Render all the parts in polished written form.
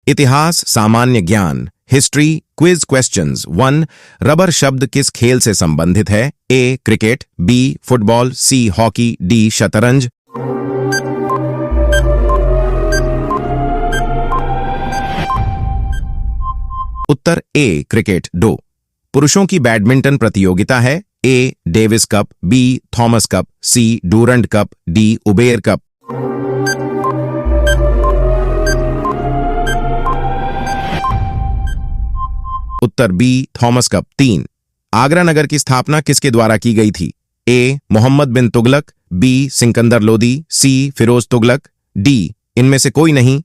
इतिहास, सामान्य ज्ञान, हिस्ट्री, क्विज क्वेश्चंस। 1. रबर शब्द किस खेल से संबंधित है? A. Cricket, B. Football, C. Hockey, D. शतरंज। उत्तर ए. क्रिकेट। 2. पुरुषों की बैडमिंटन प्रतियोगिता है? A. Davis Cup, B. Thomas Cup, C. Durand Cup, D. Uber Cup. उत्तर बी. Thomas Cup. 3. आगरा नगर की स्थापना किसके द्वारा की गई थी? A. Mohammad bin Tughlaq, B. Sikandar Lodi, C. Firoz Tughlaq, D. इनमें से कोई नहीं।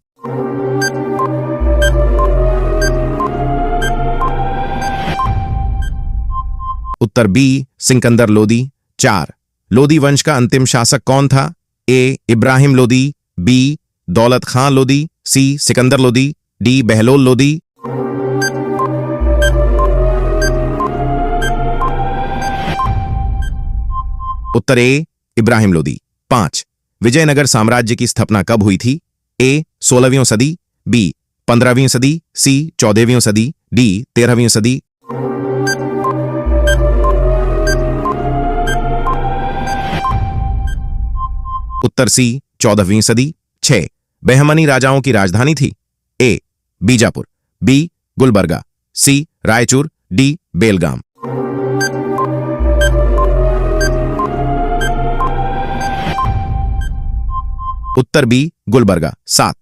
उत्तर बी. सिकंदर लोदी। 4. लोदी वंश का अंतिम शासक कौन था? ए. इब्राहिम लोदी, बी. दौलत खां लोदी, सी. सिकंदर लोदी, डी. बहलोल लोदी। उत्तर ए. इब्राहिम लोदी। 5. विजयनगर साम्राज्य की स्थापना कब हुई थी? ए. 16वीं सदी, बी. 15वीं सदी, सी. 14वीं सदी, डी. 13वीं सदी। उत्तर सी. 14वीं सदी। 6. बहमनी राजाओं की राजधानी थी? ए. बीजापुर, बी. गुलबर्गा, सी. रायचूर, डी. बेलगाम। उत्तर बी. गुलबर्गा। 7.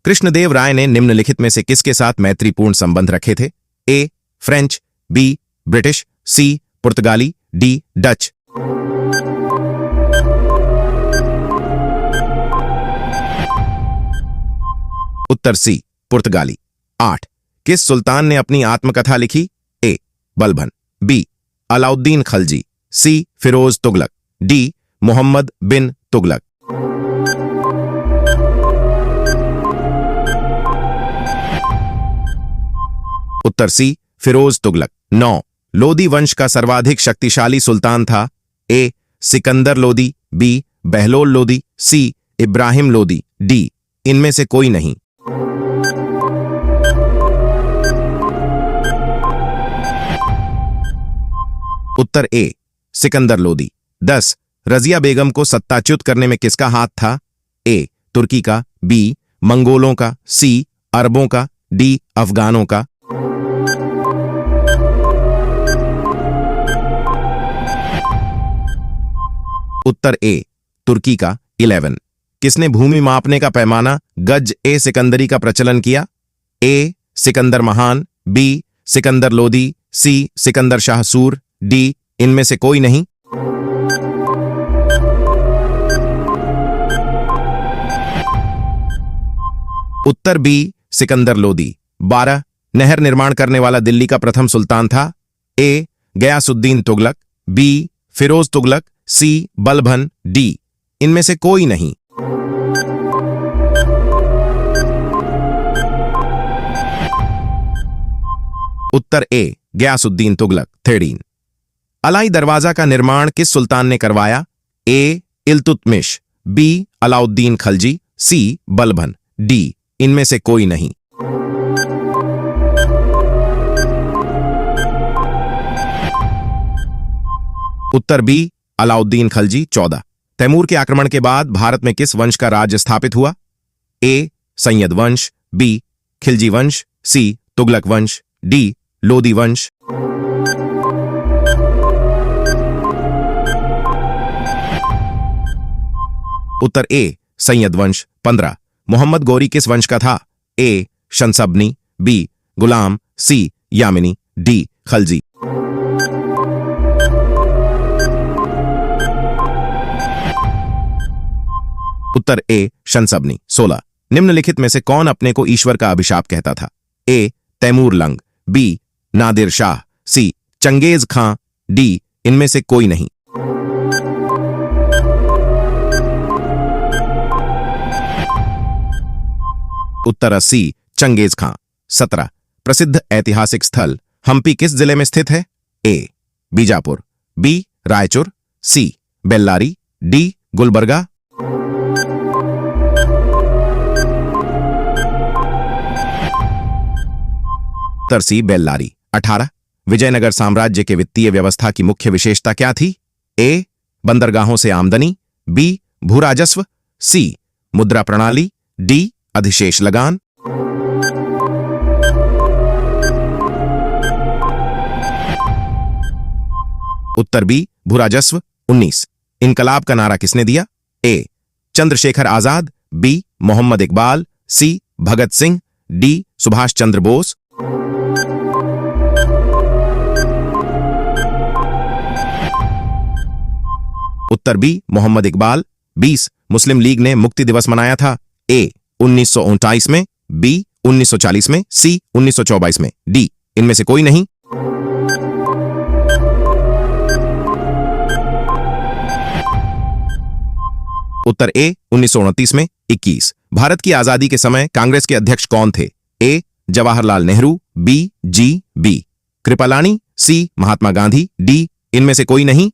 कृष्णदेव राय ने निम्नलिखित में से किसके साथ मैत्रीपूर्ण संबंध रखे थे? A. French, B. British, C. पुर्तगाली, डी. डच। उत्तर सी. पुर्तगाली। 8. किस सुल्तान ने अपनी आत्मकथा लिखी? ए. बलबन, बी. अलाउद्दीन खलजी, सी. फिरोज तुगलक, डी. मोहम्मद बिन तुगलक। उत्तर सी. फिरोज तुगलक। 9. लोदी वंश का सर्वाधिक शक्तिशाली सुल्तान था? ए. सिकंदर लोदी, बी. बहलोल लोदी, सी. इब्राहिम लोदी, डी. इनमें से कोई नहीं। उत्तर ए. सिकंदर लोदी। 10. रजिया बेगम को सत्ताच्युत करने में किसका हाथ था? ए. तुर्की का, बी. मंगोलों का, सी. अरबों का, डी. अफगानों का। उत्तर ए. तुर्की का। 11. किसने भूमि मापने का पैमाना गज ए सिकंदरी का प्रचलन किया? ए. सिकंदर महान, बी. सिकंदर लोदी, सी. सिकंदर शाह सूर, डी. इनमें से कोई नहीं। उत्तर बी. सिकंदर लोदी। 12. नहर निर्माण करने वाला दिल्ली का प्रथम सुल्तान था? ए. गयासुद्दीन तुगलक, बी. फिरोज तुगलक, सी. बलबन, डी. इनमें से कोई नहीं। उत्तर ए. गयासुद्दीन तुगलक। 13. अलाई दरवाजा का निर्माण किस सुल्तान ने करवाया? ए. इल्तुतमिश, बी. अलाउद्दीन खलजी, सी. बलबन, डी. इनमें से कोई नहीं। उत्तर बी. अलाउद्दीन खलजी। 14. तैमूर के आक्रमण के बाद भारत में किस वंश का राज्य स्थापित हुआ? ए. सैयद वंश, बी. खिलजी वंश, सी. तुगलक वंश, डी. लोदी वंश। उत्तर ए. सैयद वंश। 15. मोहम्मद गौरी किस वंश का था? ए. शंसबनी, बी. गुलाम, सी. यामिनी, डी. खलजी। उत्तर ए. शंसबनी। 16. निम्नलिखित में से कौन अपने को ईश्वर का अभिशाप कहता था? A. Taimur Lang, B. Nadir Shah, C. Changez Khan, D. इनमें से कोई नहीं। उत्तर सी. चंगेज खां। 17. प्रसिद्ध ऐतिहासिक स्थल हम्पी किस जिले में स्थित है? ए. बीजापुर, बी. रायचूर, सी. बेल्लारी, डी. गुलबर्गा। उत्तर सी बेल्लारी। 18 विजयनगर साम्राज्य के वित्तीय व्यवस्था की मुख्य विशेषता क्या थी? ए बंदरगाहों से आमदनी, बी भूराजस्व, सी मुद्रा प्रणाली, डी अधिशेष लगान। उत्तर बी भूराजस्व। 19 इनकलाब का नारा किसने दिया? ए चंद्रशेखर आजाद, बी मोहम्मद इकबाल, सी भगत सिंह, डी सुभाष चंद्र बोस। उत्तर बी मोहम्मद इकबाल। 20 मुस्लिम लीग ने मुक्ति दिवस मनाया था? ए 1929 में, बी 1940 में, सी 1924 में, डी इनमें से कोई नहीं। उत्तर ए 1929 में। 21 भारत की आजादी के समय कांग्रेस के अध्यक्ष कौन थे? A Jawaharlal Nehru, B B Kripalani, C Mahatma Gandhi, D इनमें से कोई नहीं।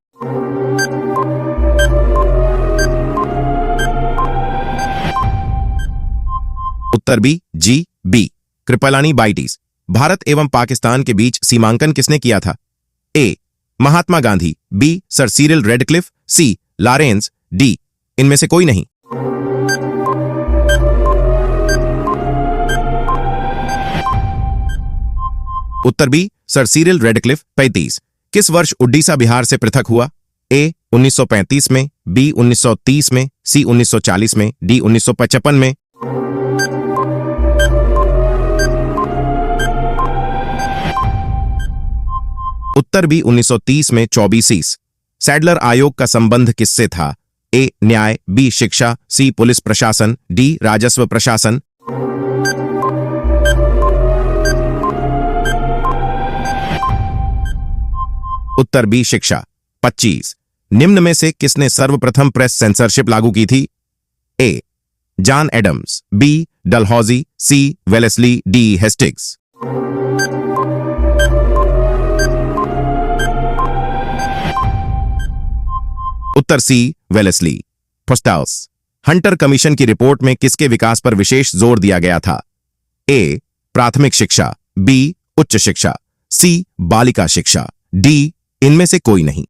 उत्तर बी बी कृपलानी बाइटीज। भारत एवं पाकिस्तान के बीच सीमांकन किसने किया था? A Mahatma Gandhi, B sir Cyril Radcliffe, C Lawrence, D इनमें से कोई नहीं। उत्तर बी सर सिरिल रेडक्लिफ। 35 किस वर्ष उड़ीसा बिहार से पृथक हुआ? ए 1935 में, बी 1930 में, सी 1940 में, डी 1955 में। उत्तर बी 1930 में। 24 सैडलर आयोग का संबंध किससे था? ए न्याय, बी शिक्षा, सी पुलिस प्रशासन, डी राजस्व प्रशासन। उत्तर बी शिक्षा। 25 निम्न में से किसने सर्वप्रथम प्रेस सेंसरशिप लागू की थी? ए जॉन एडम्स, बी डलहौजी, सी वेलेस्ली, डी हेस्टिग्स। उत्तर सी वेलेस्ली। पोस्टाउस हंटर कमीशन की रिपोर्ट में किसके विकास पर विशेष जोर दिया गया था? ए प्राथमिक शिक्षा, बी उच्च शिक्षा, सी बालिका शिक्षा, डी इनमें से कोई नहीं।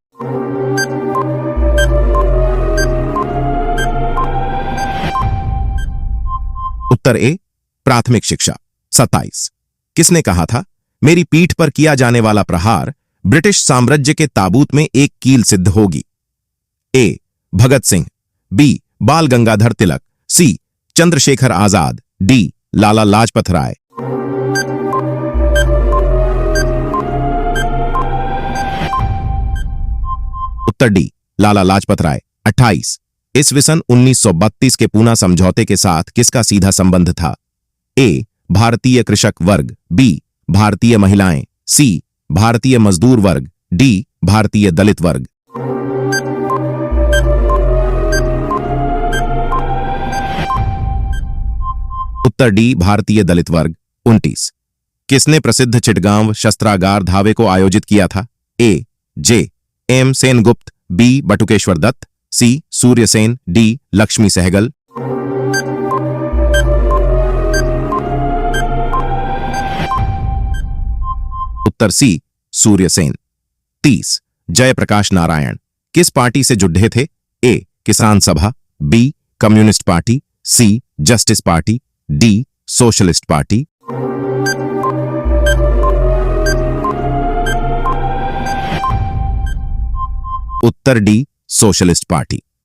उत्तर ए प्राथमिक शिक्षा। 27 किसने कहा था मेरी पीठ पर किया जाने वाला प्रहार ब्रिटिश साम्राज्य के ताबूत में एक कील सिद्ध होगी? ए भगत सिंह, बी बाल गंगाधर तिलक, सी चंद्रशेखर आजाद, डी लाला लाजपत राय। उत्तर डी लाला लाजपत राय। 28 ईस्वी सन 1932 के पूना समझौते के साथ किसका सीधा संबंध था? ए भारतीय कृषक वर्ग, बी भारतीय महिलाएं, सी भारतीय मजदूर वर्ग, डी भारतीय दलित वर्ग। उत्तर डी भारतीय दलित वर्ग। 29 किसने प्रसिद्ध चिटगांव शस्त्रागार धावे को आयोजित किया था? A J M Sengupta, B Batukeshwar Dutt, C Suryasen, D Lakshmi Sehgal. उत्तर सी सूर्यसेन। 30 जयप्रकाश नारायण किस पार्टी से जुड़े थे? A Kisan Sabha, B Communist Party, C Justice Party, D Socialist Party. उत्तर डी सोशलिस्ट पार्टी।